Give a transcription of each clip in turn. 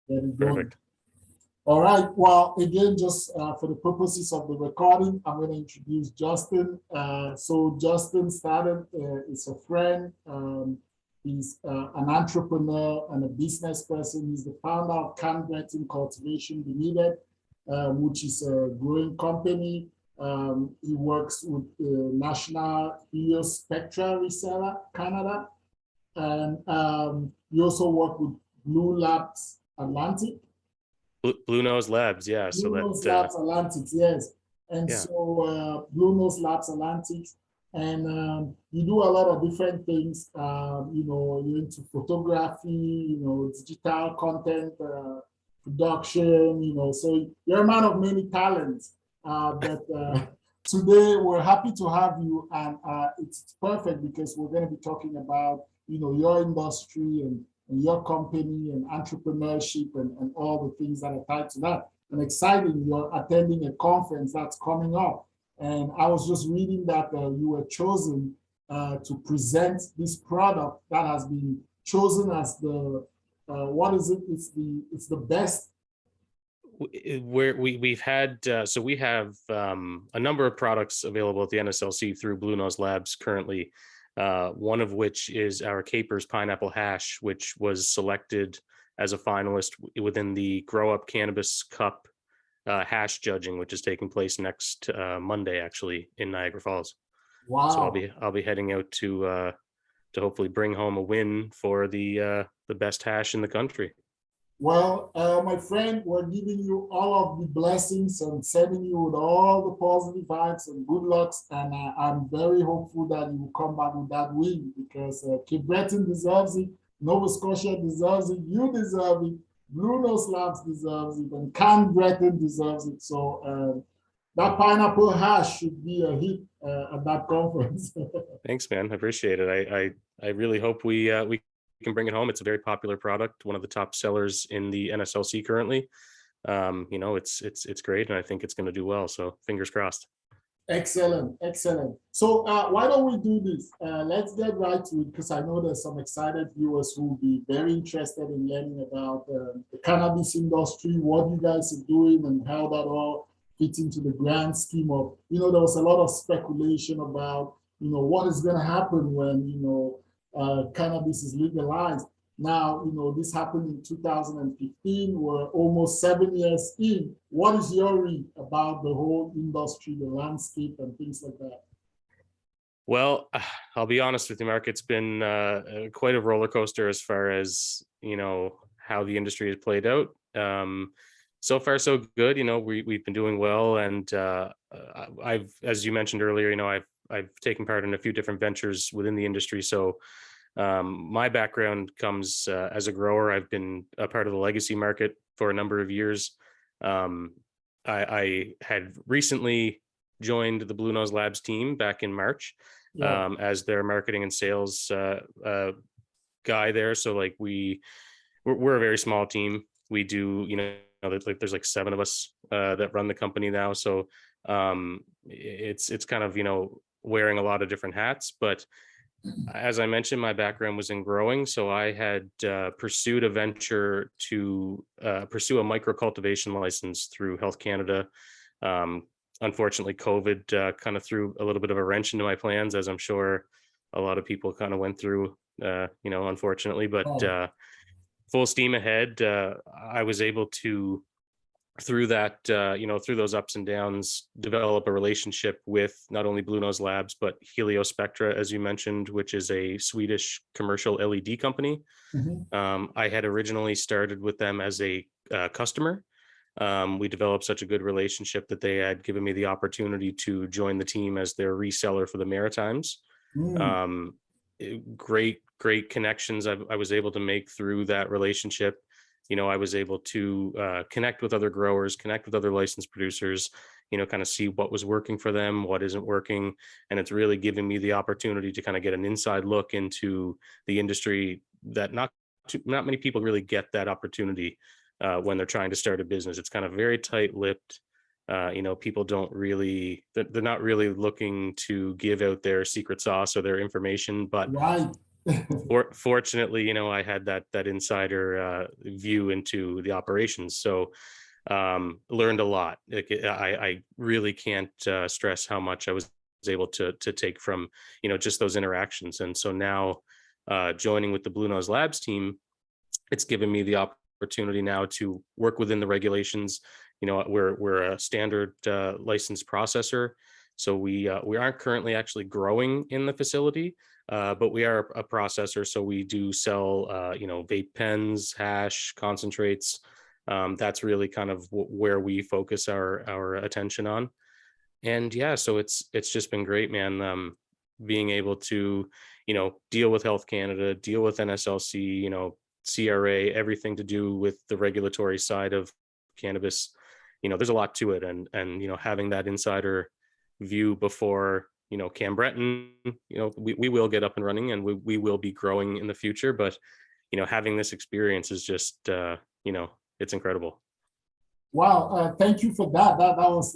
get it going. Perfect. All right. Well, again, just for the purposes of the recording, I'm going to introduce Justin. So Justin Statton is a friend. He's an entrepreneur and a business person. He's the founder of Cannbreton Cultivation Limited, which is a growing company. He works with the National Helio Spectra reseller, Canada. And he also worked with Blue Labs Atlantic. Blue Nose Labs, yeah. Blue Nose Labs Atlantics, yes. And so Blue Nose Labs Atlantics, and you do a lot of different things. You know, you're into photography, you know, digital content production, you know, so you're a man of many talents. But today we're happy to have you, and it's perfect because we're going to be talking about, you know, your industry and your company and entrepreneurship and all the things that are tied to that. And exciting, you're attending a conference that's coming up. And I was just reading that you were chosen to present this product that has been chosen as the, what is it? It's the best. Where we've had, so we have a number of products available at the NSLC through Blue Nose Labs currently. One of which is our Capers Pineapple Hash, which was selected as a finalist within the Grow Up Cannabis Cup hash judging, which is taking place next Monday, actually, in Niagara Falls. Wow! So I'll be heading out to hopefully bring home a win for the best hash in the country. Well, my friend, we're giving you all of the blessings and sending you with all the positive vibes and good lucks. And I'm very hopeful that you will come back with that win, because Cannbreton deserves it, Nova Scotia deserves it, you deserve it, Blue Nose Labs deserves it, and Cannbreton deserves it. So that pineapple hash should be a hit at that conference. Thanks, man. I appreciate it. I really hope we can bring it home. It's a very popular product, one of the top sellers in the NSLC currently. You know, it's great, and I think it's going to do well. So fingers crossed. Excellent, excellent. So why don't we do this? Let's get right to it, because I know there's some excited viewers who will be very interested in learning about the cannabis industry, what you guys are doing, and how that all fits into the grand scheme of, you know, there was a lot of speculation about, you know, what is going to happen when, you know, cannabis is legalized. Now, you know, this happened in 2015. We're almost 7 years in. What is your read about the whole industry, the landscape, and things like that? Well, I'll be honest with you, Mark. It's been quite a roller coaster as far as, you know, how the industry has played out. So far, so good. You know, we've been doing well, and I've, as you mentioned earlier, you know, I've taken part in a few different ventures within the industry. So my background comes as a grower. I've been a part of the legacy market for a number of years. I had recently joined the Blue Nose Labs team back in March as their marketing and sales guy there. So like we're a very small team. We do, you know, there's like 7 of us that run the company now. So it's kind of, you know, wearing a lot of different hats. But as I mentioned, my background was in growing. So I had pursued a venture to pursue a micro cultivation license through Health Canada. Unfortunately, COVID kind of threw a little bit of a wrench into my plans, as I'm sure a lot of people kind of went through, you know, unfortunately. But full steam ahead. I was able to, through that, you know, through those ups and downs, develop a relationship with not only Blue Nose Labs, but Helio Spectra, as you mentioned, which is a Swedish commercial LED company. Mm-hmm. I had originally started with them as a customer. We developed such a good relationship that they had given me the opportunity to join the team as their reseller for the Maritimes. Mm. Great connections I was able to make through that relationship. You know, I was able to connect with other growers, connect with other licensed producers, you know, kind of see what was working for them, what isn't working. And it's really given me the opportunity to kind of get an inside look into the industry that not many people really get that opportunity when they're trying to start a business. It's kind of very tight-lipped. You know, people don't really, they're not really looking to give out their secret sauce or their information, but right. Fortunately, I had that insider view into the operations, so learned a lot. Like, I really can't stress how much I was able to take from just those interactions. And so now, joining with the Blue Nose Labs team, it's given me the opportunity now to work within the regulations. We're a standard licensed processor, so we aren't currently actually growing in the facility, but we are a processor. So we do sell vape pens, hash, concentrates. That's really kind of where we focus our attention on. And yeah, so it's just been great, man. Being able to deal with Health Canada, deal with NSLC, CRA, everything to do with the regulatory side of cannabis. There's a lot to it, and having that insider view before Cannbreton, we will get up and running, and we will be growing in the future. But having this experience is just it's incredible. Wow, thank you for that. That was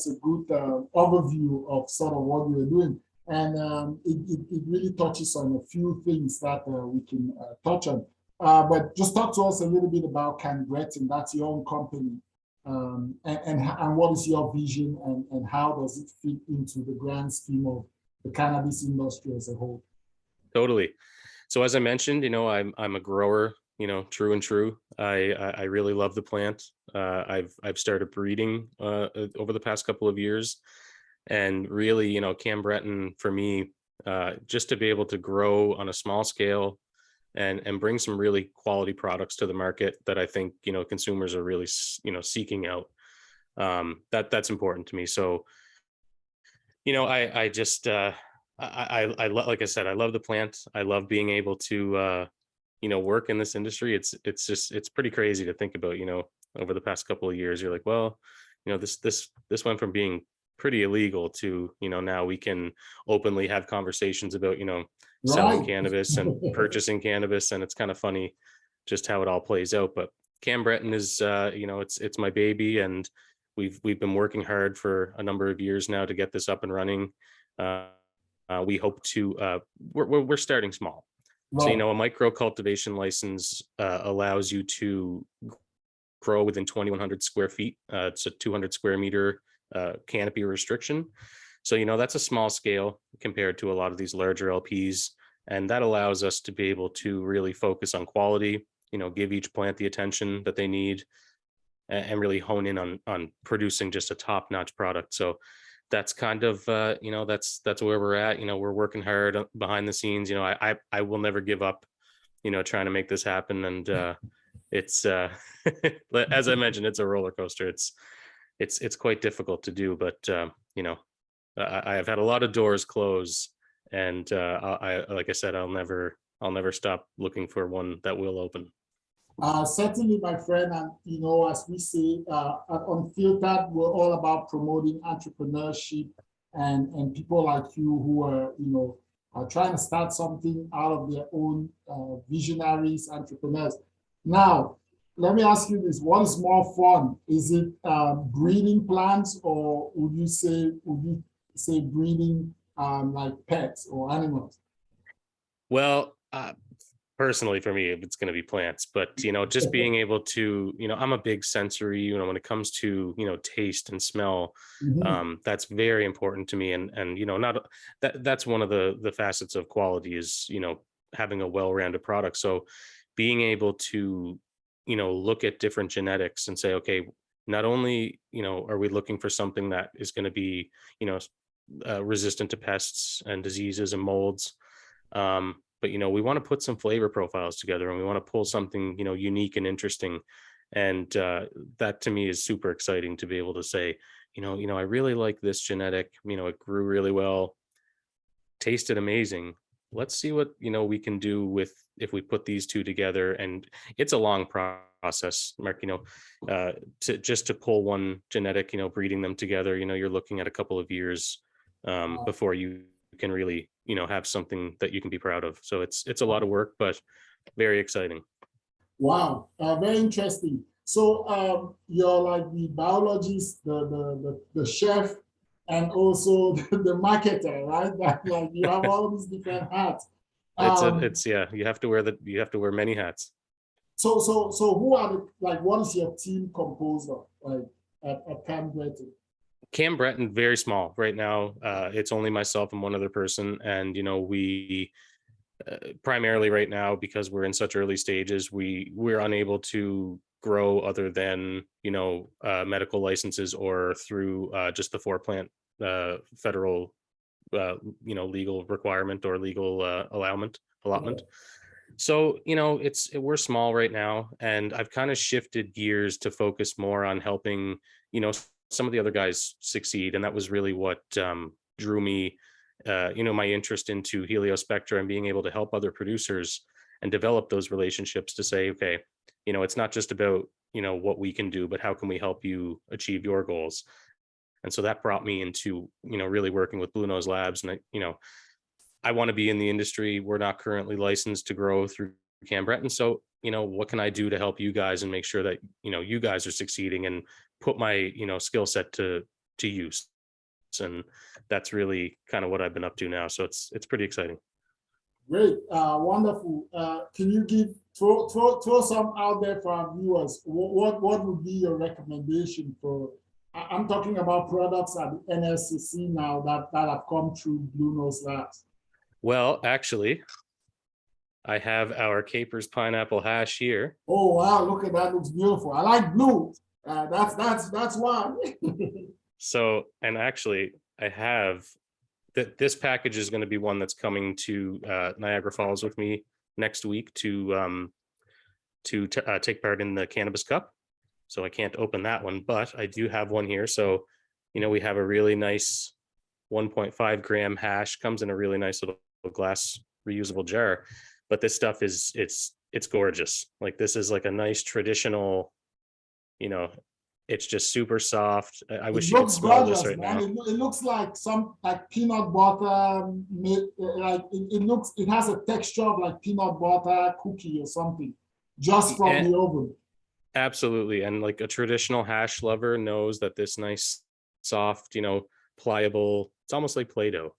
a good overview of sort of what you're doing, and it really touches on a few things that we can touch on. But just talk to us a little bit about Cannbreton. That's your own company, and what is your vision, and how does it fit into the grand scheme of the cannabis industry as a whole? Totally. So as I mentioned, I'm a grower, true and true. I really love the plant. I've started breeding over the past couple of years, and really, Cannbreton for me, just to be able to grow on a small scale and bring some really quality products to the market that I think consumers are really seeking out. That's important to me. So I just like I said, I love the plant. I love being able to work in this industry. It's pretty crazy to think about. Over the past couple of years, you're like, well, this went from being pretty illegal to now we can openly have conversations about selling Right. cannabis and purchasing cannabis, and it's kind of funny just how it all plays out. But Cannbreton is it's my baby, and we've been working hard for a number of years now to get this up and running. We hope to we're starting small. So Right. a micro cultivation license allows you to grow within 2,100 square feet. It's a 200 square meter canopy restriction. So, that's a small scale compared to a lot of these larger LPs. And that allows us to be able to really focus on quality, give each plant the attention that they need, and really hone in on producing just a top-notch product. So that's kind of that's where we're at. We're working hard behind the scenes. I will never give up, trying to make this happen. And it's as I mentioned, it's a roller coaster. It's quite difficult to do, but I have had a lot of doors close, and I like I said, I'll never stop looking for one that will open. Certainly, my friend, and as we say at Unfiltered, we're all about promoting entrepreneurship and people like you who are trying to start something out of their own, visionaries, entrepreneurs. Now, let me ask you this: what is more fun? Is it breeding plants, or would you say breeding like pets or animals? Well, personally for me, it's going to be plants, but just being able to, I'm a big sensory, when it comes to taste and smell, Mhm. that's very important to me. And not that's one of the facets of quality is having a well-rounded product. So being able to look at different genetics and say, okay, not only are we looking for something that is going to be resistant to pests and diseases and molds, but we want to put some flavor profiles together, and we want to pull something unique and interesting. And that to me is super exciting to be able to say, I really like this genetic, it grew really well, tasted amazing. Let's see what we can do with if we put these two together. And it's a long process, Mark, to pull one genetic, breeding them together, you're looking at a couple of years before you can really have something that you can be proud of. So it's a lot of work, but very exciting. Wow, very interesting. So you're like the biologist, the chef, and also the marketer, right? Like you have all these different hats. It's yeah, you have to wear many hats. So who are what is your team composed of, like, at Cannbreton? Cannbreton, very small right now. It's only myself and one other person, and we primarily right now, because we're in such early stages, we're unable to grow other than medical licenses or through just the four-plant federal legal requirement or legal allotment. So we're small right now, and I've kind of shifted gears to focus more on helping some of the other guys succeed, and that was really what drew me my interest into Heliospectra and being able to help other producers and develop those relationships to say, okay, it's not just about what we can do, but how can we help you achieve your goals. And so that brought me into really working with Blue Nose Labs. And I want to be in the industry. We're not currently licensed to grow through Cannbreton. So, what can I do to help you guys and make sure that, you guys are succeeding and put my, skill set to use. And that's really kind of what I've been up to now. So it's pretty exciting. Great, wonderful. Can you throw some out there for our viewers? What would be your recommendation for? I'm talking about products at the NSCC now that have come through Blue Nose Labs. Well, actually, I have our Capers pineapple hash here. Oh wow! Look at that; looks beautiful. I like blue. That's why. So, and actually, I have that. This package is going to be one that's coming to Niagara Falls with me next week to take part in the Cannabis Cup. So I can't open that one, but I do have one here. So, we have a really nice 1.5 gram hash, comes in a really nice little glass reusable jar. But this stuff is it's gorgeous. Like, this is like a nice traditional, it's just super soft. I wish you could smell this right now. It looks like peanut butter. It has a texture of like peanut butter cookie or something, just from the oven. Absolutely. And like a traditional hash lover knows that this nice, soft, pliable, it's almost like Play-Doh.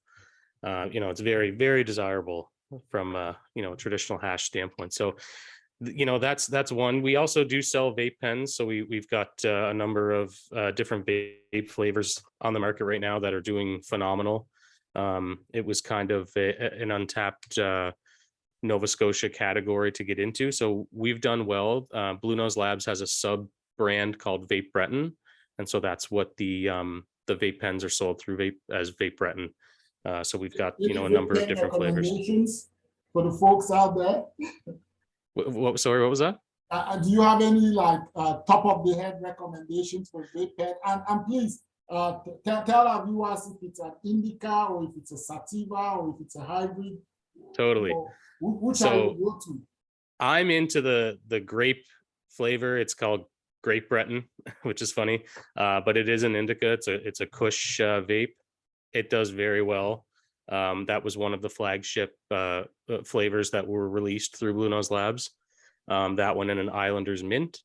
It's very, very desirable from a traditional hash standpoint. So that's one. We also do sell vape pens. So we've got a number of different vape flavors on the market right now that are doing phenomenal. It was kind of an untapped Nova Scotia category to get into. So we've done well. Blue Nose Labs has a sub brand called Cannbreton. And so that's what the vape pens are sold through as Cannbreton. So we've got, a number of different flavors. For the folks out there. Sorry, what was that? Do you have any top of the head recommendations for vape pen? And please tell our viewers if it's an indica or if it's a sativa or if it's a hybrid. Totally. Which are you go to? I'm into the grape flavor. It's called Cannbreton, which is funny, but it is an indica. It's a Kush vape. It does very well. That was one of the flagship flavors that were released through Blue Nose Labs. That one in an Islanders mint.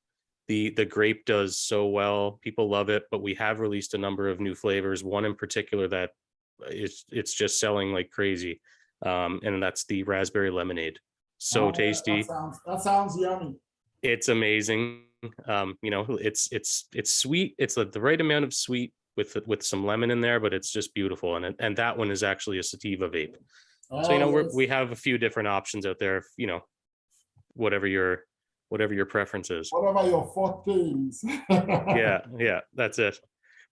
The grape does so well. People love it, but we have released a number of new flavors. One in particular that it's just selling like crazy. And that's the raspberry lemonade. So tasty. That sounds yummy. It's amazing. It's sweet. It's the right amount of sweet with some lemon in there, but it's just beautiful. And that one is actually a sativa vape. So we have a few different options out there. Whatever your preference is. Whatever your forte is. yeah, that's it.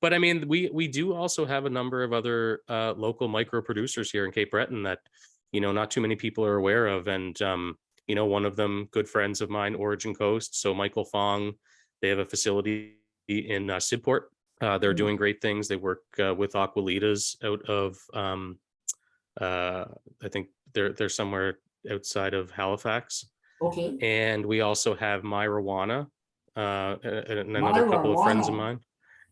But I mean, we do also have a number of other local micro producers here in Cannbreton that, not too many people are aware of. And, one of them, good friends of mine, Origin Coast. So Michael Fong, they have a facility in Sidport. They're doing great things. They work with Aqualitas out of, I think they're somewhere outside of Halifax. Okay. And we also have Myrowana, and another couple of friends of mine.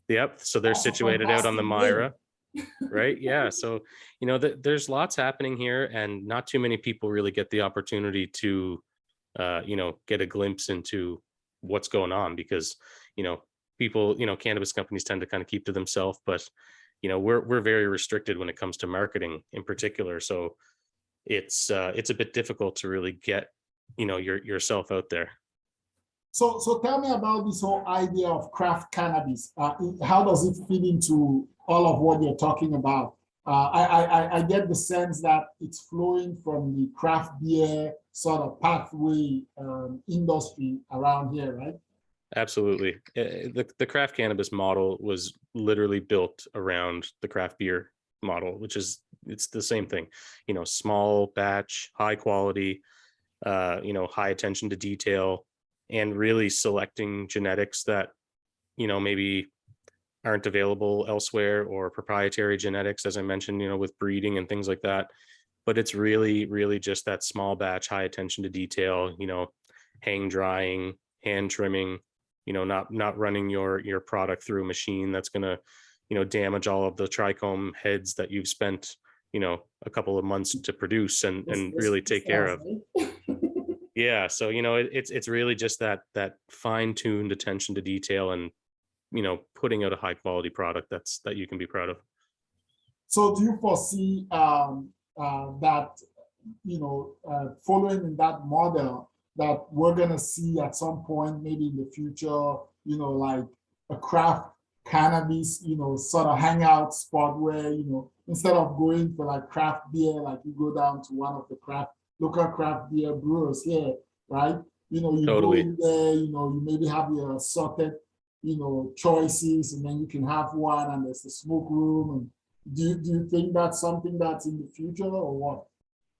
Yep. So they're situated out on the Myra, right? Yeah. So, there's lots happening here, and not too many people really get the opportunity to, get a glimpse into what's going on, because, people, cannabis companies tend to kind of keep to themselves, but, we're very restricted when it comes to marketing in particular. So, it's a bit difficult to really get, yourself out there. So tell me about this whole idea of craft cannabis. How does it fit into all of what you're talking about? I get the sense that it's flowing from the craft beer sort of pathway industry around here, right? Absolutely. The craft cannabis model was literally built around the craft beer model, which is, it's the same thing, small batch, high quality, high attention to detail, and really selecting genetics that, maybe aren't available elsewhere, or proprietary genetics, as I mentioned, with breeding and things like that. But it's really, really just that small batch, high attention to detail, hang drying, hand trimming, not running your product through a machine that's going to, damage all of the trichome heads that you've spent, a couple of months to produce and really take care of. Yeah. So, it's really just that fine-tuned attention to detail, and, putting out a high quality product that you can be proud of. So do you foresee that, following in that model, that we're going to see at some point, maybe in the future, like a craft cannabis, sort of hangout spot where, instead of going for like craft beer, like you go down to one of the local craft beer brewers here, right? You Totally. go in there, you maybe have your assorted, choices, and then you can have one, and there's a smoke room. And do you think that's something that's in the future, or what?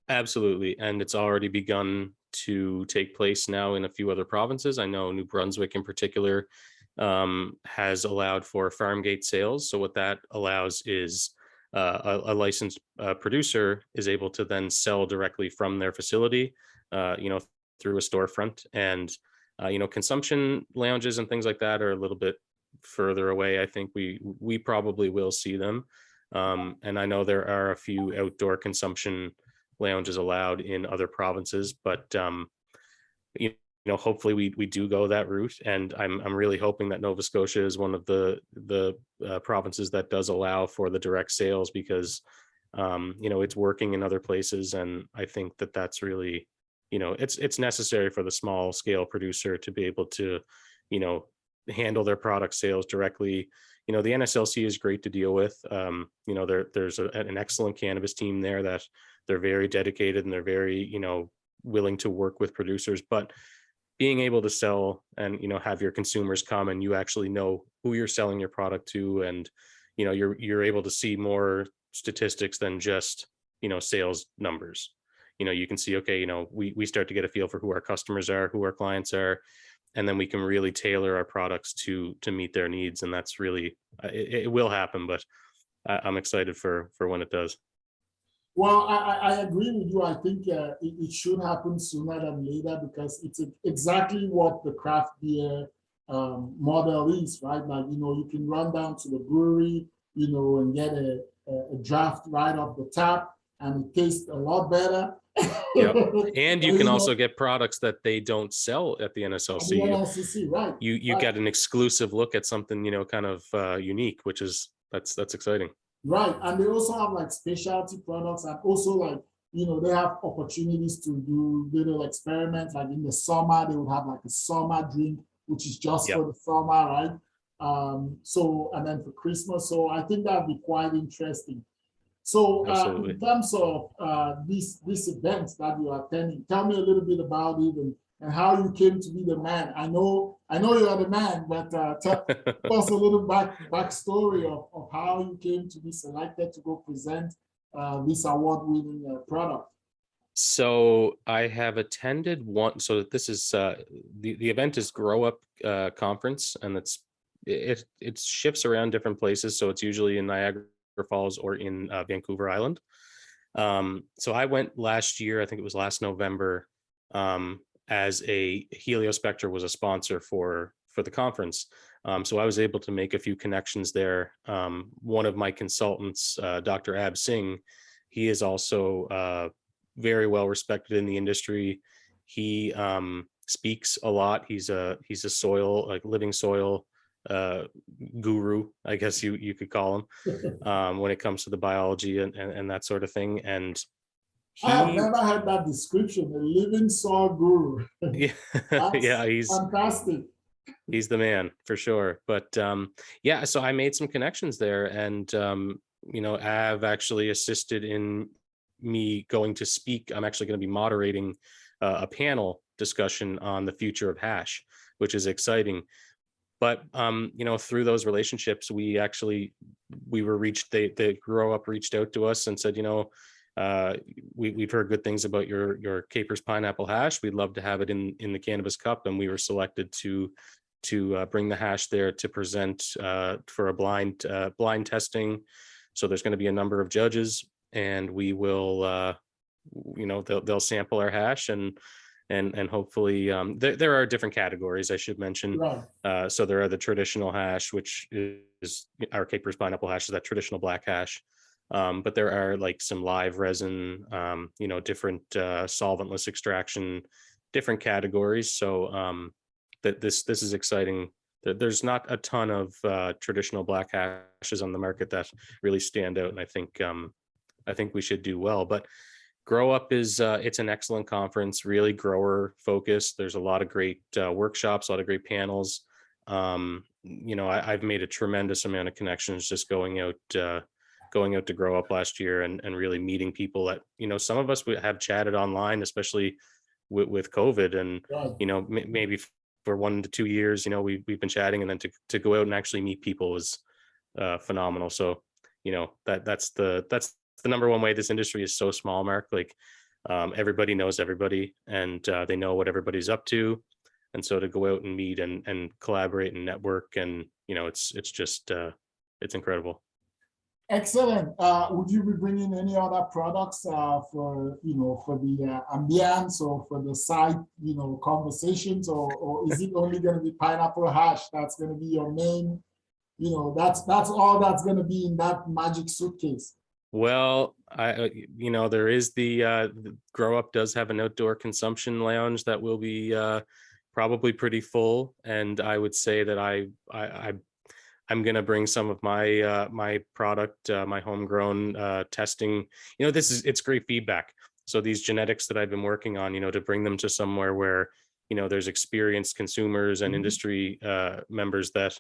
Absolutely. And it's already begun to take place now in a few other provinces. I know New Brunswick in particular has allowed for farm gate sales. So what that allows is a licensed producer is able to then sell directly from their facility, through a storefront. And, consumption lounges and things like that are a little bit further away. I think we probably will see them. And I know there are a few outdoor consumption lounges allowed in other provinces, but hopefully we do go that route. And I'm really hoping that Nova Scotia is one of the provinces that does allow for the direct sales, because it's working in other places. And I think that that's really, it's necessary for the small scale producer to be able to, handle their product sales directly. The NSLC is great to deal with. There's an excellent cannabis team there that they're very dedicated, and they're very, willing to work with producers. But being able to sell and, have your consumers come, and you actually know who you're selling your product to, and, you're able to see more statistics than just, sales numbers. You can see, okay, we start to get a feel for who our customers are, who our clients are, and then we can really tailor our products to meet their needs. And that's really, it will happen, but I'm excited for when it does. Well, I agree with you. I think it should happen sooner than later, because it's exactly what the craft beer model is, right? Like, you can run down to the brewery, and get a draft right off the tap, and it tastes a lot better. Yep. And you can also get products that they don't sell at the NSLC. The NSLC, right? You right. get an exclusive look at something, kind of unique, which is that's exciting. Right. And they also have like specialty products, and also like, they have opportunities to do little experiments. Like in the summer, they would have like a summer drink, which is just for the summer, right? So, and then for Christmas. So I think that'd be quite interesting. So in terms of this event that you are attending, tell me a little bit about it, and how you came to be the man. I know you are the man, but tell us a little backstory of how you came to be selected to go present this award-winning product. So I have attended one. So this is the event is Grow Up Conference, and it shifts around different places. So it's usually in Niagara Falls or in Vancouver Island. So I went last year, I think it was last November, as a Heliospectra was a sponsor for the conference. So I was able to make a few connections there. One of my consultants, Dr. Ab Singh, he is also very well respected in the industry. He speaks a lot. He's a soil, like living soil guru, I guess you could call him, when it comes to the biology and that sort of thing. And I have never heard that description, a living soil guru. Yeah, That's yeah, fantastic. he's the man for sure. But yeah, so I made some connections there, and I've actually assisted in me going to speak. I'm actually going to be moderating a panel discussion on the future of hash, which is exciting. But through those relationships, we were reached. The Grow Up reached out to us and said, we've heard good things about your Capers pineapple hash. We'd love to have it in the Cannabis Cup, and we were selected to bring the hash there to present for a blind testing. So there's going to be a number of judges, and we will, they'll sample our hash, and hopefully there are different categories, I should mention. Right. So there are the traditional hash, which is our Capers pineapple hash, is that traditional black hash. But there are like some live resin, different solventless extraction, different categories. So that this is exciting. There's not a ton of traditional black hashes on the market that really stand out, and I think we should do well. But Grow Up is it's an excellent conference, really grower focused. There's a lot of great workshops, a lot of great panels. I've made a tremendous amount of connections just going out to Grow Up last year, and really meeting people that, some of us have chatted online, especially with COVID, and Right. maybe for 1 to 2 years, we've been chatting, and then to go out and actually meet people was phenomenal. So that's the number one way this industry is so small, Mark. Like everybody knows everybody, and they know what everybody's up to, and so to go out and meet and collaborate and network, and it's just it's incredible. Excellent. Would you be bringing any other products for the ambience or for the side conversations, or is it only going to be pineapple hash that's going to be your main? That's all that's going to be in that magic suitcase. Well, there is the Grow Up does have an outdoor consumption lounge that will be probably pretty full, and I would say that I'm going to bring some of my my product, my homegrown testing. It's great feedback. So these genetics that I've been working on, to bring them to somewhere where there's experienced consumers and industry members that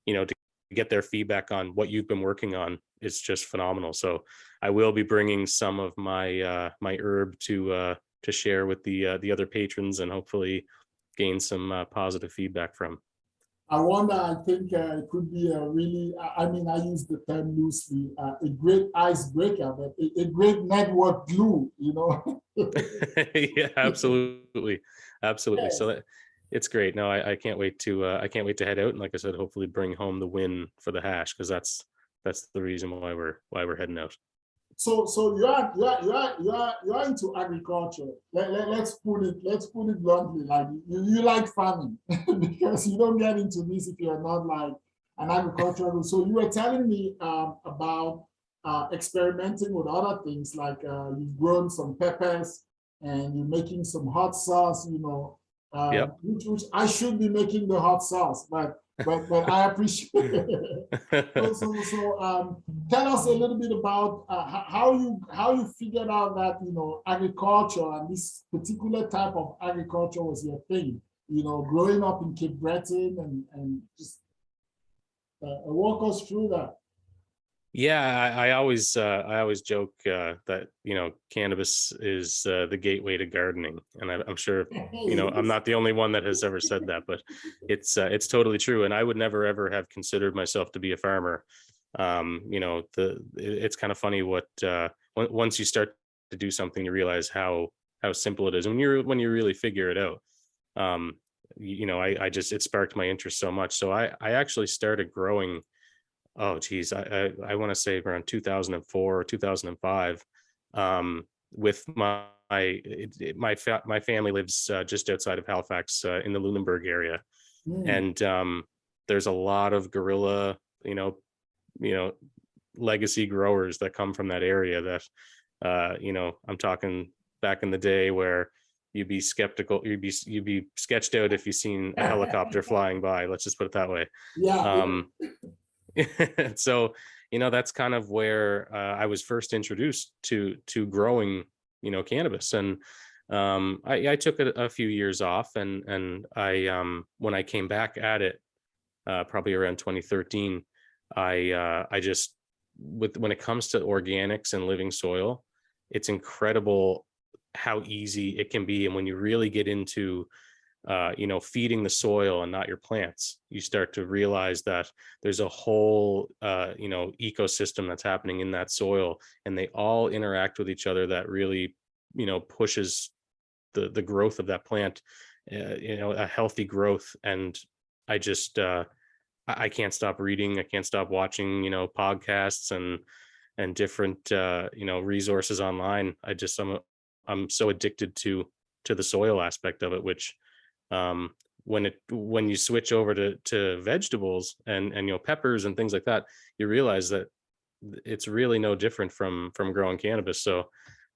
to get their feedback on what you've been working on is just phenomenal. So I will be bringing some of my my herb to share with the other patrons, and hopefully gain some positive feedback from. I wonder, I think it could be a really, I mean, I use the term loosely, a great icebreaker, but a great network glue, Yeah, absolutely. Absolutely. Yes. So it's great. No, I can't wait to head out, and like I said, hopefully bring home the win for the hash, because that's the reason why we're heading out. So you are into agriculture. Let's put it bluntly. Like you like farming because you don't get into this if you're not like an agricultural. So you were telling me about experimenting with other things, like you've grown some peppers and you're making some hot sauce. Yep. Which I should be making the hot sauce, but I appreciate it. So tell us a little bit about how you figured out that agriculture and this particular type of agriculture was your thing. Growing up in Cannbreton and just walk us through that. Yeah, I always joke that cannabis is the gateway to gardening, and I'm sure I'm not the only one that has ever said that, but it's totally true. And I would never ever have considered myself to be a farmer. It's kind of funny what once you start to do something, you realize how simple it is when you really figure it out. It sparked my interest so much. So I actually started growing. Oh geez, I want to say around 2004 or 2005, with my family lives just outside of Halifax, in the Lunenburg area, and there's a lot of guerrilla, legacy growers that come from that area that, I'm talking back in the day where you'd be skeptical, you'd be sketched out if you seen a helicopter flying by. Let's just put it that way. Yeah. So that's kind of where I was first introduced to growing cannabis. And I took a few years off, and I when I came back at it, probably around 2013, I just, when it comes to organics and living soil, it's incredible how easy it can be. And when you really get into feeding the soil and not your plants, you start to realize that there's a whole ecosystem that's happening in that soil, and they all interact with each other, that really pushes the growth of that plant, a healthy growth. And I just I can't stop reading, I can't stop watching podcasts and different resources online. I'm so addicted to the soil aspect of it, which when you switch over to vegetables and peppers and things like that, you realize that it's really no different from growing cannabis. So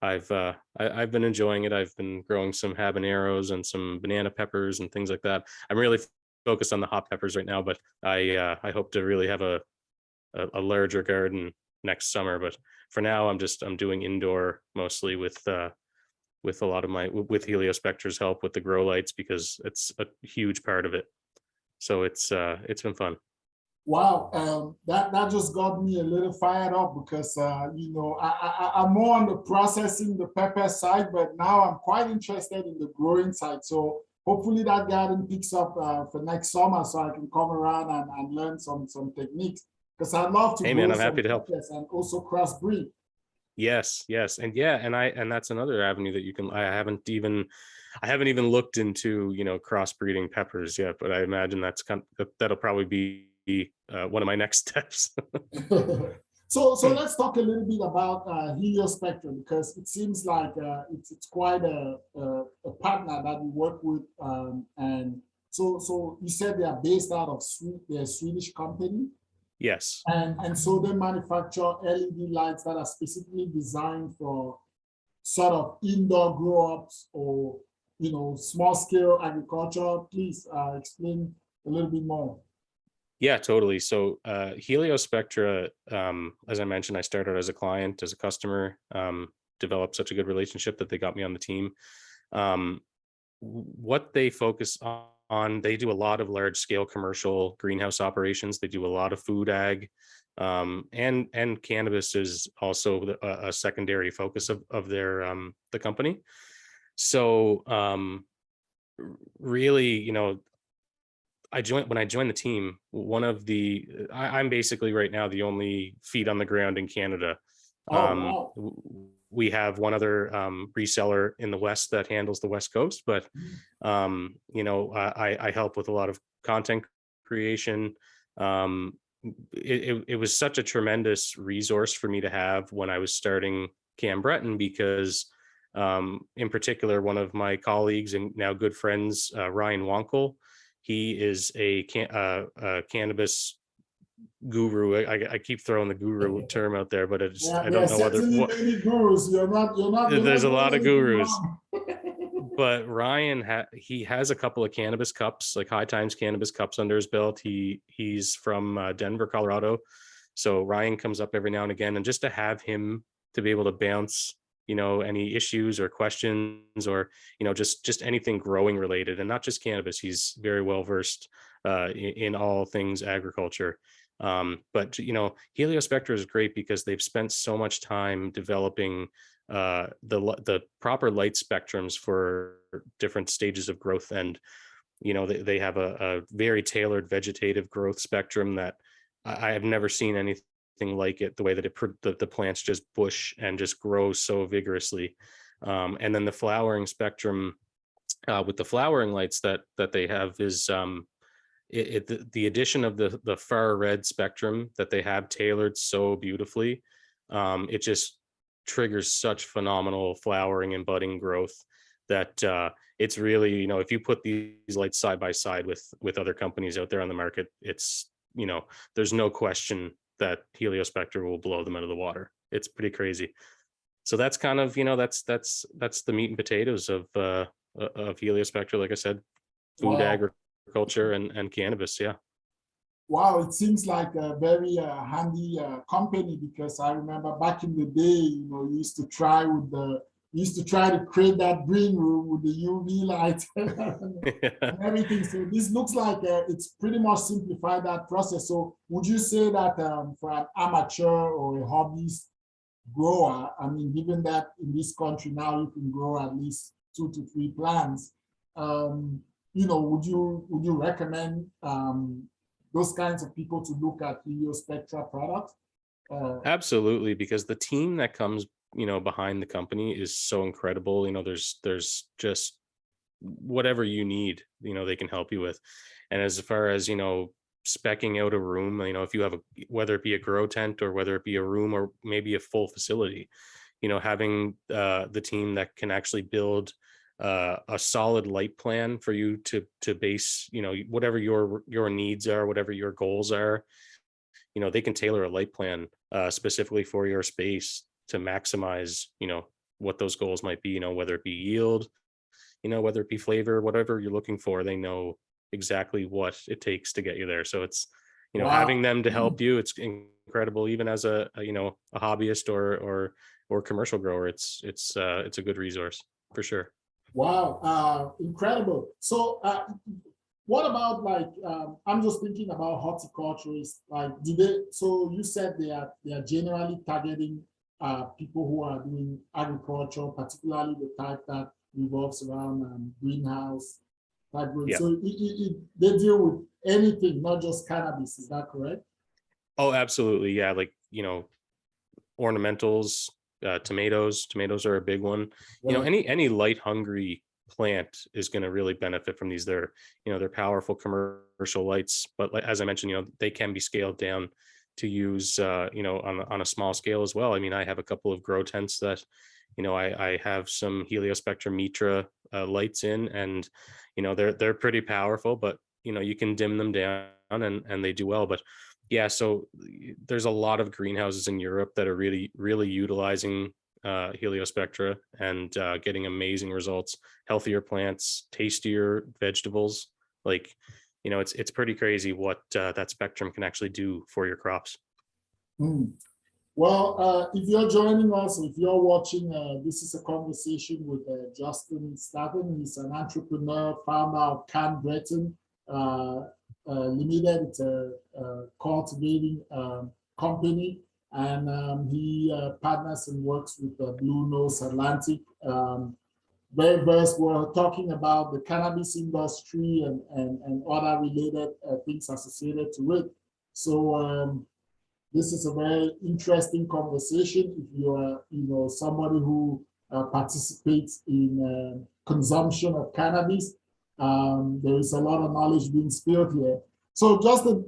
I've been enjoying it. I've been growing some habaneros and some banana peppers and things like that. I'm really focused on the hot peppers right now, but I hope to really have a larger garden next summer. But for now, I'm doing indoor mostly with a lot of with Heliospectra's help with the grow lights, because it's a huge part of it. So it's been fun. Wow, that just got me a little fired up, because I'm more on the processing, the pepper side, but now I'm quite interested in the growing side. So hopefully that garden picks up for next summer, so I can come around and learn some techniques, because I'd love to. Hey man, I'm happy to help. And also crossbreed. Yes, and yeah, and that's another avenue that you can. I haven't even looked into crossbreeding peppers yet, but I imagine that'll probably be one of my next steps. So let's talk a little bit about Heliospectra, because it seems like it's quite a partner that you work with, and so you said they are based out of they're a Swedish company. Yes. And so they manufacture LED lights that are specifically designed for sort of indoor grow-ups or small scale agriculture. Please explain a little bit more. Yeah, totally. So Heliospectra, as I mentioned, I started as a client, as a customer, developed such a good relationship that they got me on the team. What they focus on, they do a lot of large scale commercial greenhouse operations. They do a lot of food ag, and cannabis is also a secondary focus of their the company. So really, when I joined the team, I'm basically right now the only feet on the ground in Canada. Wow. We have one other reseller in the West that handles the West Coast, but I help with a lot of content creation. It was such a tremendous resource for me to have when I was starting Cannbreton, because in particular, one of my colleagues and now good friends, Ryan Wonkel, he is a cannabis guru. I keep throwing the guru term out there, but I don't know whether many gurus. You're not there's a lot of gurus. But Ryan he has a couple of cannabis cups, like High Times cannabis cups under his belt. He's from Denver, Colorado. So Ryan comes up every now and again, and just to have him to be able to bounce any issues or questions, or just anything growing related, and not just cannabis. He's very well versed in all things agriculture. But Heliospectra is great because they've spent so much time developing the proper light spectrums for different stages of growth, and they have a very tailored vegetative growth spectrum that I have never seen anything like it, the way that the plants just bush and just grow so vigorously. And then the flowering spectrum with the flowering lights that they have is the addition of the far red spectrum that they have tailored so beautifully. It just triggers such phenomenal flowering and budding growth that it's really, if you put these lights side by side with other companies out there on the market, it's there's no question that Heliospectra will blow them out of the water. It's pretty crazy. So that's kind of that's the meat and potatoes of Heliospectra. Like I said, food, agriculture, and cannabis. Yeah. Wow, it seems like a very handy company, because I remember back in the day, you used to try with the used to try to create that green room with the UV light and everything. So this looks like it's pretty much simplified that process. So would you say that for an amateur or a hobbyist grower, I mean, given that in this country now you can grow at least 2 to 3 plants, you know, would you recommend those kinds of people to look at Heliospectra products? Absolutely, because the team that comes, you know, behind the company is so incredible. You know, there's just whatever you need, you know, they can help you with. And as far as, you know, specking out a room, you know, if you have whether it be a grow tent or whether it be a room or maybe a full facility, you know, having the team that can actually build a solid light plan for you to base, you know, whatever your needs are, whatever your goals are, you know, they can tailor a light plan specifically for your space to maximize, you know, what those goals might be, you know, whether it be yield, you know, whether it be flavor, whatever you're looking for, they know exactly what it takes to get you there. So it's, you know, having them to help you, it's incredible. Even as a you know, a hobbyist or commercial grower, it's a good resource for sure. Wow, incredible. So what about like, I'm just thinking about horticulturists, like so you said they are generally targeting people who are doing agriculture, particularly the type that revolves around greenhouse type growth. Yeah. So they deal with anything, not just cannabis, is that correct? Oh, absolutely. Yeah. Like, you know, ornamentals, tomatoes are a big one. You know, any light hungry plant is going to really benefit from these. They're, you know, they're powerful commercial lights, but like, as I mentioned, you know, they can be scaled down to use, you know, on a small scale as well. I mean, I have a couple of grow tents that, you know, I have some Heliospectra Mitra lights in, and, you know, they're pretty powerful, but, you know, you can dim them down and they do well. But yeah, so there's a lot of greenhouses in Europe that are really utilizing Heliospectra and getting amazing results, healthier plants, tastier vegetables. Like, you know, it's pretty crazy what that spectrum can actually do for your crops. Well, if you're joining us, if you're watching, this is a conversation with Justin Statton. He's an entrepreneur, founder of Cannbreton Limited. It's a cultivating company, and he partners and works with Blue Nose Atlantic. Very versed. We're talking about the cannabis industry and other related things associated to it. So this is a very interesting conversation. If you are, you know, somebody who participates in consumption of cannabis, there is a lot of knowledge being spilled here. So, Justin,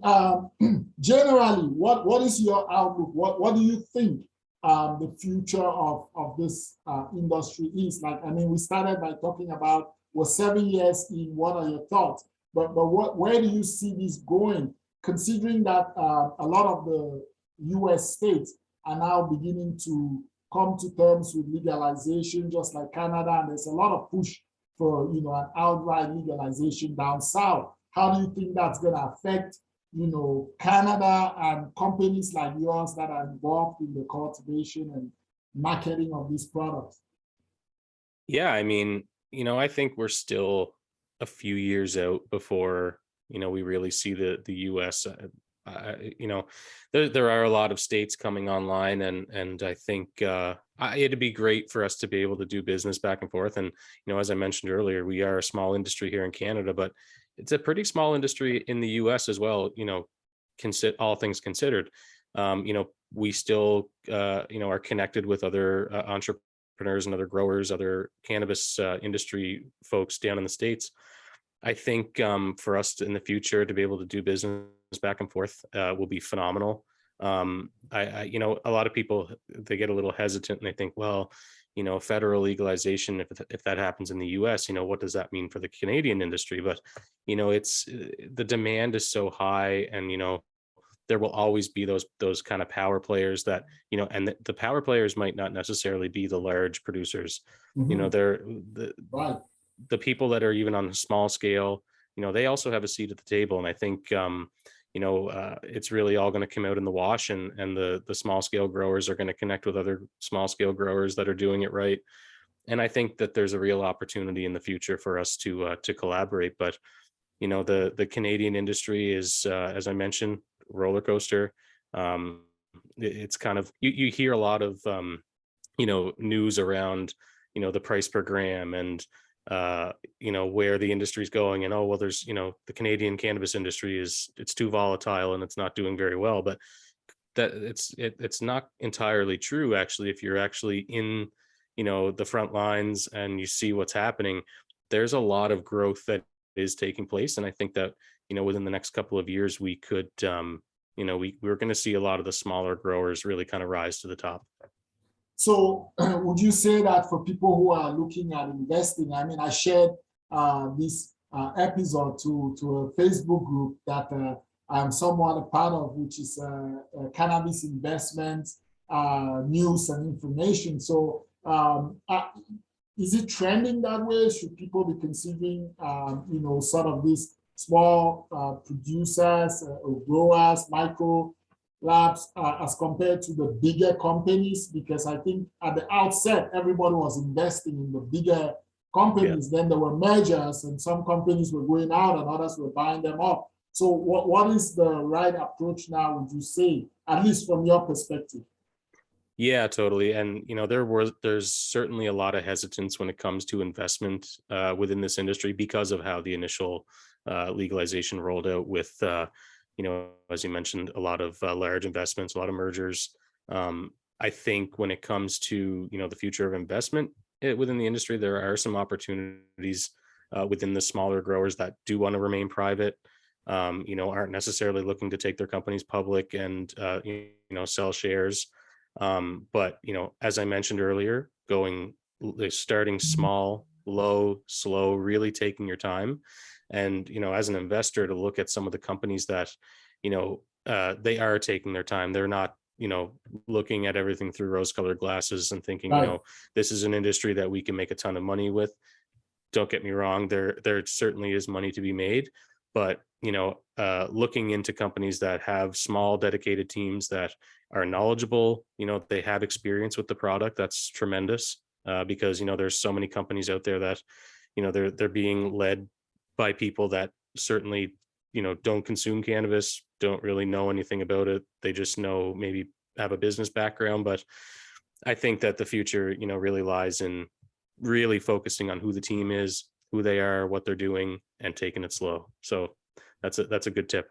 generally, what is your outlook? What do you think the future of this industry is? Like, I mean, we started by talking about, we're 7 years in. What are your thoughts? But where do you see this going? Considering that a lot of the US states are now beginning to come to terms with legalization, just like Canada, and there's a lot of push for, you know, an outright legalization down south. How do you think that's going to affect, you know, Canada and companies like yours that are involved in the cultivation and marketing of these products? Yeah, I mean, you know, I think we're still a few years out before, you know, we really see the US. You know, there are a lot of states coming online, and I think it'd be great for us to be able to do business back and forth. And, you know, as I mentioned earlier, we are a small industry here in Canada, but it's a pretty small industry in the US as well. You know, all things considered. You know, we still you know, are connected with other entrepreneurs and other growers, other cannabis industry folks down in the States. I think for us in the future to be able to do business back and forth will be phenomenal. You know, a lot of people, they get a little hesitant and they think, well, you know, federal legalization, if that happens in the US, you know, what does that mean for the Canadian industry? But, you know, it's the demand is so high, and, you know, there will always be those kind of power players that, you know, and the power players might not necessarily be the large producers. You know, they're the people that are even on a small scale, you know, they also have a seat at the table. And I think, you know, it's really all going to come out in the wash, and the small scale growers are going to connect with other small scale growers that are doing it right. And I think that there's a real opportunity in the future for us to collaborate. But the Canadian industry is, as I mentioned, roller coaster. It's kind of, you hear a lot of news around the price per gram, and where the industry's going, and, oh well, there's the Canadian cannabis industry it's too volatile and it's not doing very well. But that it's not entirely true, actually. If you're actually in the front lines and you see what's happening, there's a lot of growth that is taking place. And I think that within the next couple of years we could we're going to see a lot of the smaller growers really kind of rise to the top. So would you say that for people who are looking at investing, I mean, I shared this episode to a Facebook group that I'm somewhat a part of, which is cannabis investment news and information. So is it trending that way? Should people be considering, sort of these small producers or growers, micro labs, as compared to the bigger companies? Because I think at the outset, everybody was investing in the bigger companies. Yeah. Then there were mergers, and some companies were going out and others were buying them up. So what is the right approach now, would you say, at least from your perspective? Yeah, totally. And there's certainly a lot of hesitance when it comes to investment within this industry because of how the initial legalization rolled out with as you mentioned, a lot of large investments, a lot of mergers. I think when it comes to the future of investment within the industry, there are some opportunities within the smaller growers that do want to remain private, aren't necessarily looking to take their companies public and sell shares. But as I mentioned earlier, starting small, low, slow, really taking your time. And as an investor, to look at some of the companies that they are taking their time. They're not looking at everything through rose-colored glasses and thinking, right, this is an industry that we can make a ton of money with. Don't get me wrong, there certainly is money to be made, but looking into companies that have small dedicated teams that are knowledgeable, they have experience with the product, that's tremendous. Because there's so many companies out there that they're being led by people that certainly don't consume cannabis, don't really know anything about it. They just know, maybe have a business background. But I think that the future really lies in really focusing on who the team is, who they are, what they're doing, and taking it slow. So that's a good tip.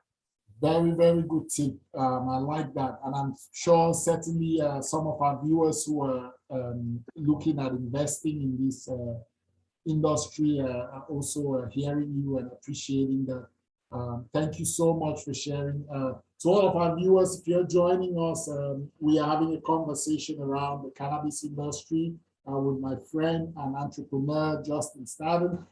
Very, very good tip. I like that. And I'm sure certainly some of our viewers who are looking at investing in this industry are also hearing you and appreciating that. Thank you so much for sharing. To all of our viewers, if you're joining us, we are having a conversation around the cannabis industry with my friend and entrepreneur, Justin Statton.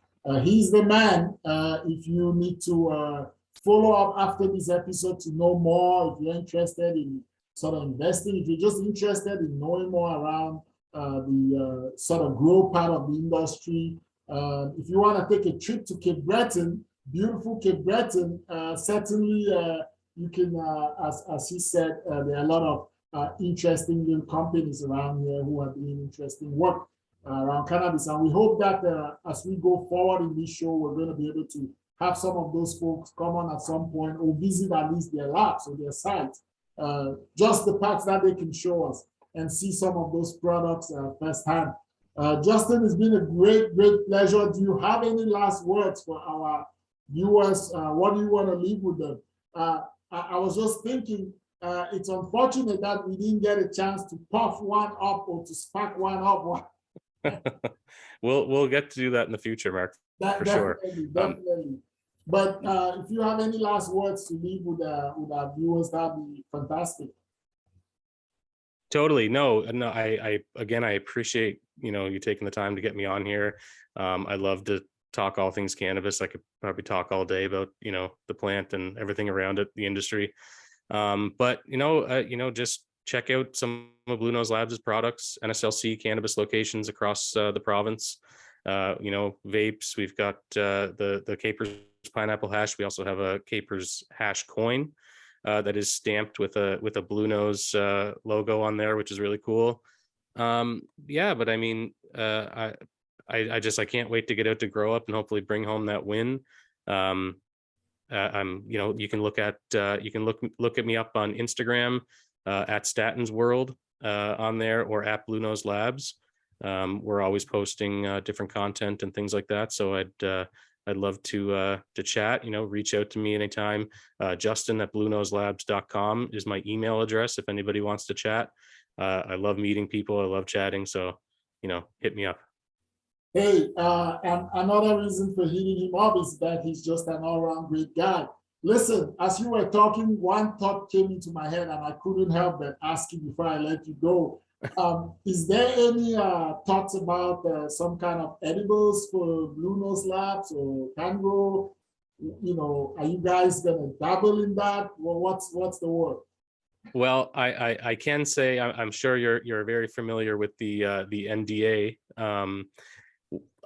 He's the man. If you need to follow up after this episode to know more, if you're interested in sort of investing, if you're just interested in knowing more around the sort of grow part of the industry, if you want to take a trip to Cannbreton, beautiful Cannbreton, certainly you can, as he said, there are a lot of interesting little companies around here who are doing interesting work around cannabis. And we hope that as we go forward in this show, we're going to be able to have some of those folks come on at some point or visit at least their labs or their sites, just the parts that they can show us and see some of those products firsthand. Justin, it's been a great, great pleasure. Do you have any last words for our viewers? What do you want to leave with them? I was just thinking, it's unfortunate that we didn't get a chance to puff one up or to spark one up. We'll get to do that in the future, Mark, for sure. Definitely. But if you have any last words to leave with our viewers, that'd be fantastic. Totally. No, I appreciate you taking the time to get me on here. I love to talk all things cannabis. I could probably talk all day about the plant and everything around it, the industry. But just check out some of Blue Nose Labs' products, NSLC cannabis locations across the province. Vapes. We've got the Capers pineapple hash. We also have a Capers hash coin that is stamped with a Blue Nose logo on there, which is really cool. Yeah, but I mean, I can't wait to get out to grow up and hopefully bring home that win. You can look at me up on Instagram at Statton's World on there, or at Blue Nose Labs. We're always posting different content and things like that. So I'd love to chat. Reach out to me anytime. Justin at bluenoselabs.com is my email address if anybody wants to chat. I love meeting people. I love chatting. So hit me up. Hey, and another reason for hitting him up is that he's just an all-around great guy. Listen, as you were talking, one thought came into my head, and I couldn't help but ask you before I let you go. Is there any thoughts about some kind of edibles for Blue Nose Labs or Cannbreton? Are you guys gonna dabble in that? Well, what's the word? Well, I can say I'm sure you're very familiar with the NDA.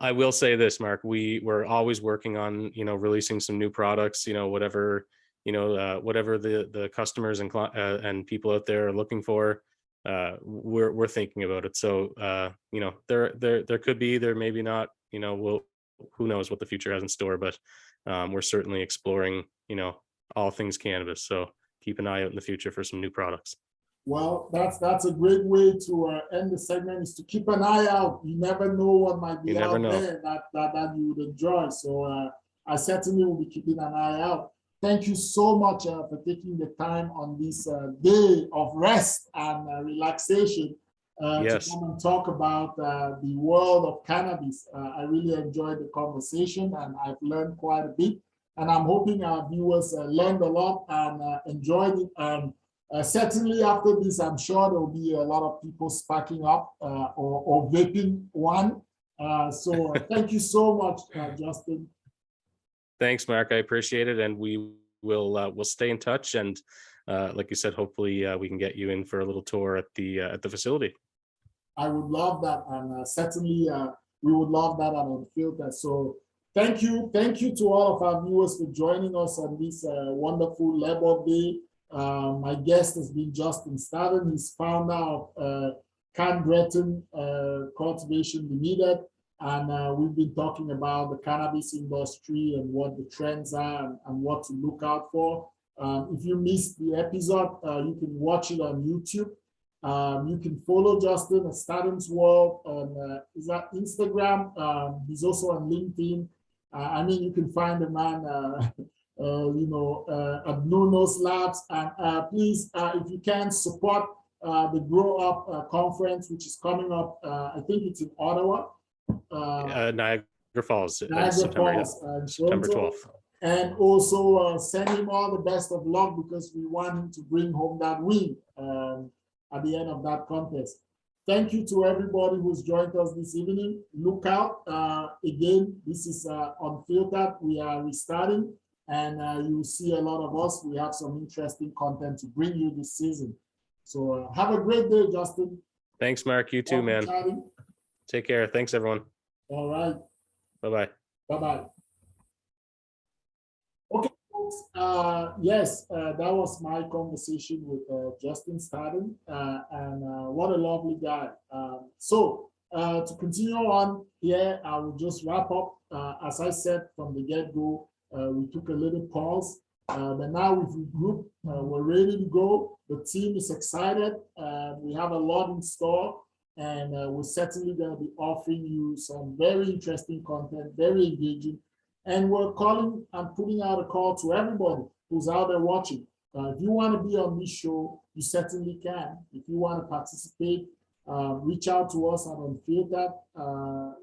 I will say this, Mark, we're always working on, releasing some new products, whatever the customers and people out there are looking for, we're thinking about it. So, there could be, there maybe not, who knows what the future has in store, but we're certainly exploring, all things cannabis. So keep an eye out in the future for some new products. Well, that's a great way to end the segment, is to keep an eye out. You never know what might be out there that you would enjoy. So I certainly will be keeping an eye out. Thank you so much for taking the time on this day of rest and relaxation to come and talk about the world of cannabis. I really enjoyed the conversation, and I've learned quite a bit. And I'm hoping our viewers learned a lot and enjoyed it. Certainly after this, I'm sure there will be a lot of people sparking up or vaping one. So thank you so much, Justin. Thanks, Mark. I appreciate it. And we'll stay in touch. And like you said, hopefully we can get you in for a little tour at the facility. I would love that. And certainly we would love that on Unfiltered. So thank you. Thank you to all of our viewers for joining us on this wonderful Labor Day. My guest has been Justin Statton. He's founder of Cannbreton Cultivation Limited, and we've been talking about the cannabis industry and what the trends are and what to look out for. If you missed the episode, you can watch it on YouTube. You can follow Justin at Statton's World on is that Instagram. He's also on LinkedIn. You can find the man. At Blue Nose Labs, and please, if you can, support the Grow Up conference, which is coming up. I think it's in Ottawa, Niagara Falls, September 12th. And also send him all the best of luck, because we want him to bring home that win at the end of that contest. Thank you to everybody who's joined us this evening. Look out. Again, this is Unfiltered. We are restarting. And you'll see a lot of us. We have some interesting content to bring you this season. So have a great day, Justin. Thanks, Mark. You too, man. Take care. Thanks, everyone. All right. Bye-bye. Bye-bye. Okay, folks. Yes, that was my conversation with Justin Statton. And what a lovely guy. So to continue on here, I will just wrap up. As I said from the get-go, we took a little pause, but now we've regrouped. We're ready to go. The team is excited. We have a lot in store, and we're certainly going to be offering you some very interesting content, very engaging. And we're calling and putting out a call to everybody who's out there watching. If you want to be on this show, you certainly can. If you want to participate, reach out to us at Unfiltered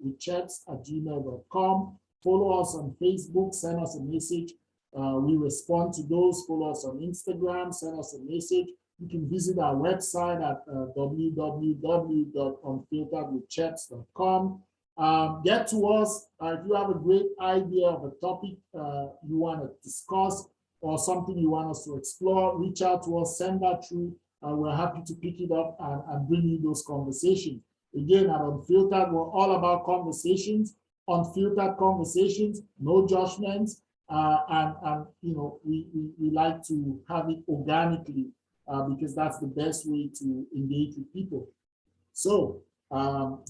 with chebs@gmail.com. Follow us on Facebook, send us a message. We respond to those. Follow us on Instagram, send us a message. You can visit our website at www.unfilteredwithchebs.com. Get to us if you have a great idea of a topic you want to discuss or something you want us to explore. Reach out to us, send that through. We're happy to pick it up and bring you those conversations. Again, at Unfiltered, we're all about conversations. Unfiltered conversations, no judgments, and we like to have it organically because that's the best way to engage with people. So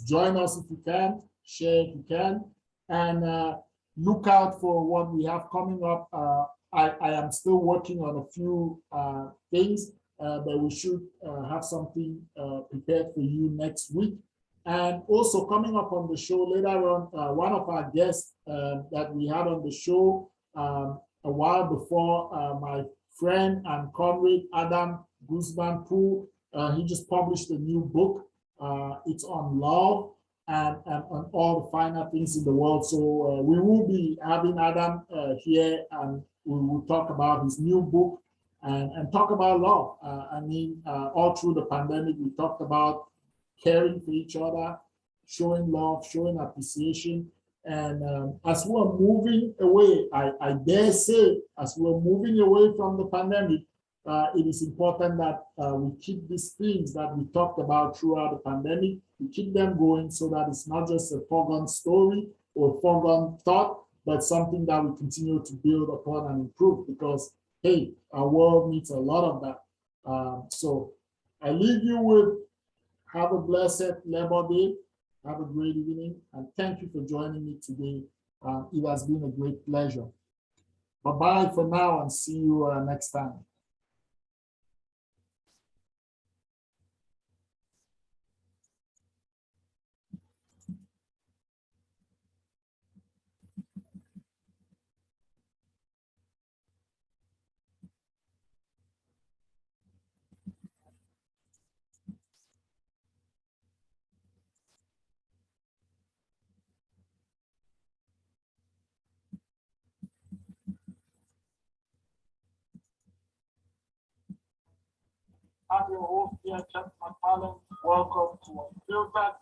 join us if you can, share if you can, and look out for what we have coming up. I am still working on a few things, but we should have something prepared for you next week. And also coming up on the show later on, one of our guests that we had on the show a while before, my friend and comrade Adam Guzman Poole, he just published a new book. It's on love and on all the finer things in the world. So we will be having Adam here, and we will talk about his new book and talk about love. I mean, all through the pandemic, we talked about caring for each other, showing love, showing appreciation. And as we're moving away, I dare say, as we're moving away from the pandemic, it is important that we keep these things that we talked about throughout the pandemic, we keep them going so that it's not just a foregone story or foregone thought, but something that we continue to build upon and improve, because, hey, our world needs a lot of that. So I leave you with, have a blessed Labor Day. Have a great evening, and thank you for joining me today. It has been a great pleasure. Bye-bye for now, and see you next time. I'm your host here, Justin Statton. Welcome to Unfiltered.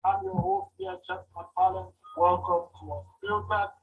I'm your host here, Justin Statton. Welcome to Unfiltered.